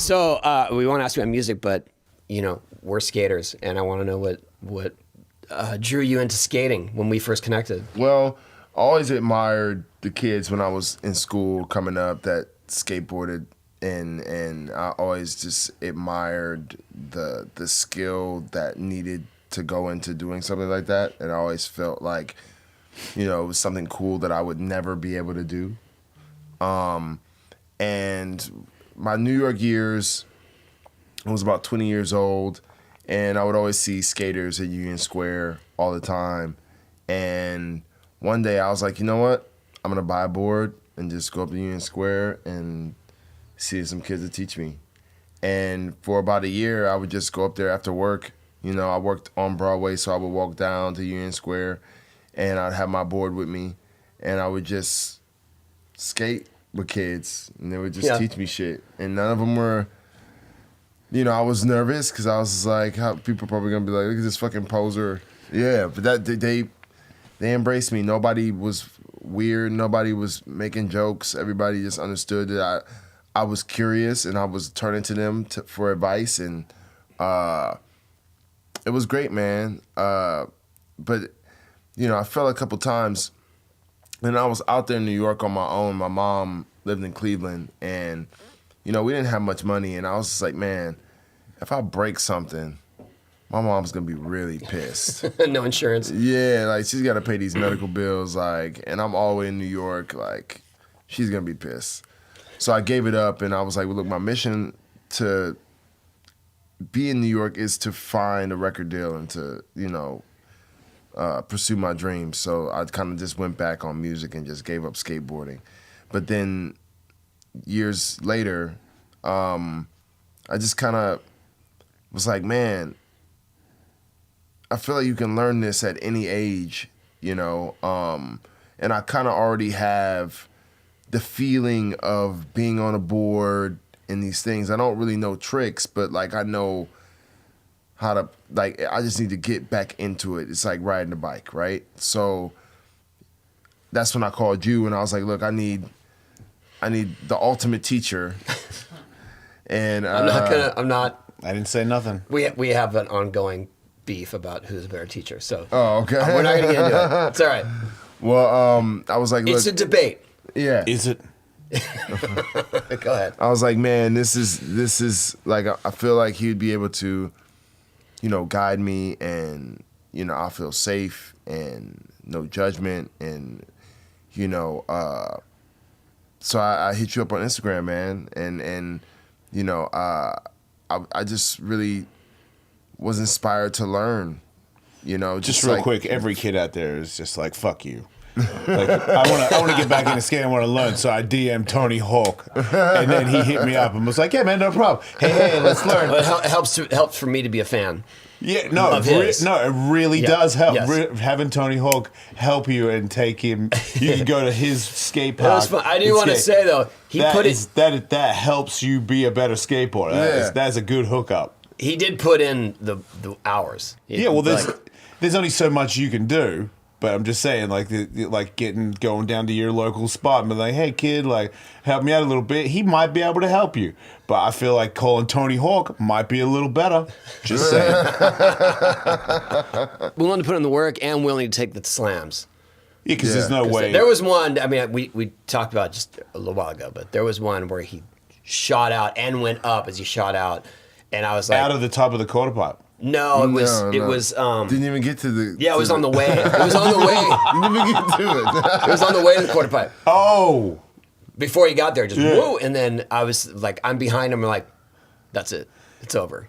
So we want to ask you about music, but we're skaters, and I want to know what drew you into skating when we first connected. Well, I always admired the kids when I was in school coming up that skateboarded, and I always just admired the skill that needed to go into doing something like that, and I always felt like it was something cool that I would never be able to do. And my New York years, I was about 20 years old, and I would always see skaters at Union Square all the time. And one day I was like, you know what? I'm going to buy a board and just go up to Union Square and see some kids to teach me. And for about a year, I would just go up there after work. I worked on Broadway, so I would walk down to Union Square, and I'd have my board with me, and I would just skate with kids, and they would just teach me shit. And none of them were, I was nervous because I was just like, how people are probably gonna be like, look at this fucking poser. Yeah, but that they embraced me. Nobody was weird. Nobody was making jokes. Everybody just understood that I was curious, and I was turning to them for advice, and it was great, man. But I fell a couple times. And I was out there in New York on my own. My mom lived in Cleveland, and, we didn't have much money. And I was just like, man, if I break something, my mom's going to be really pissed. No insurance. Yeah, like, she's got to pay these medical bills, like, and I'm all the way in New York, like, she's going to be pissed. So I gave it up, and I was like, well, look, my mission to be in New York is to find a record deal and to, pursue my dreams. So I kind of just went back on music and just gave up skateboarding. But then years later, I just kind of was like, man, I feel like you can learn this at any age, and I kind of already have the feeling of being on a board and these things. I don't really know tricks, but like I know how to, like, I just need to get back into it. It's like riding a bike, right? So that's when I called you, and I was like, look, I need the ultimate teacher. And I didn't say nothing. We have an ongoing beef about who's a better teacher, so okay. We're not gonna get into it. It's all right. Well, I was like, look, it's a debate. Yeah. Is it? Go ahead. I was like, man, this is like, I feel like he'd be able to, guide me, and, I'll feel safe and no judgment. And, so I hit you up on Instagram, man. And I just really was inspired to learn, Just real quick, every kid out there is just like, fuck you. Like, I want to get back into skating. I want to learn. So I DM'd Tony Hawk, and then he hit me up and was like, "Yeah, man, no problem. Hey, let's learn." Well, it helps for me to be a fan. Yeah, no, it really does help. Yes. Having Tony Hawk help you and take him, you can go to his skate park. That was fun. I do want to say though, that helps you be a better skateboarder. That's a good hookup. He did put in the hours. There's only so much you can do. But I'm just saying, going down to your local spot and be like, hey, kid, like, help me out a little bit. He might be able to help you. But I feel like calling Tony Hawk might be a little better. Just saying. Willing to put in the work and willing to take the slams. Yeah, because there's no way. There was one, I mean, we talked about it just a little while ago, but there was one where he shot out and went up as he shot out. And I was like... Out of the top of the quarter pipe. No, it was. Didn't even get to the. Yeah, it was on the way. It was on the way. Didn't even get to it. It was on the way to the quarter pipe. Oh. Before he got there, just whoa, and then I was like, I'm behind him, and like, that's it, it's over.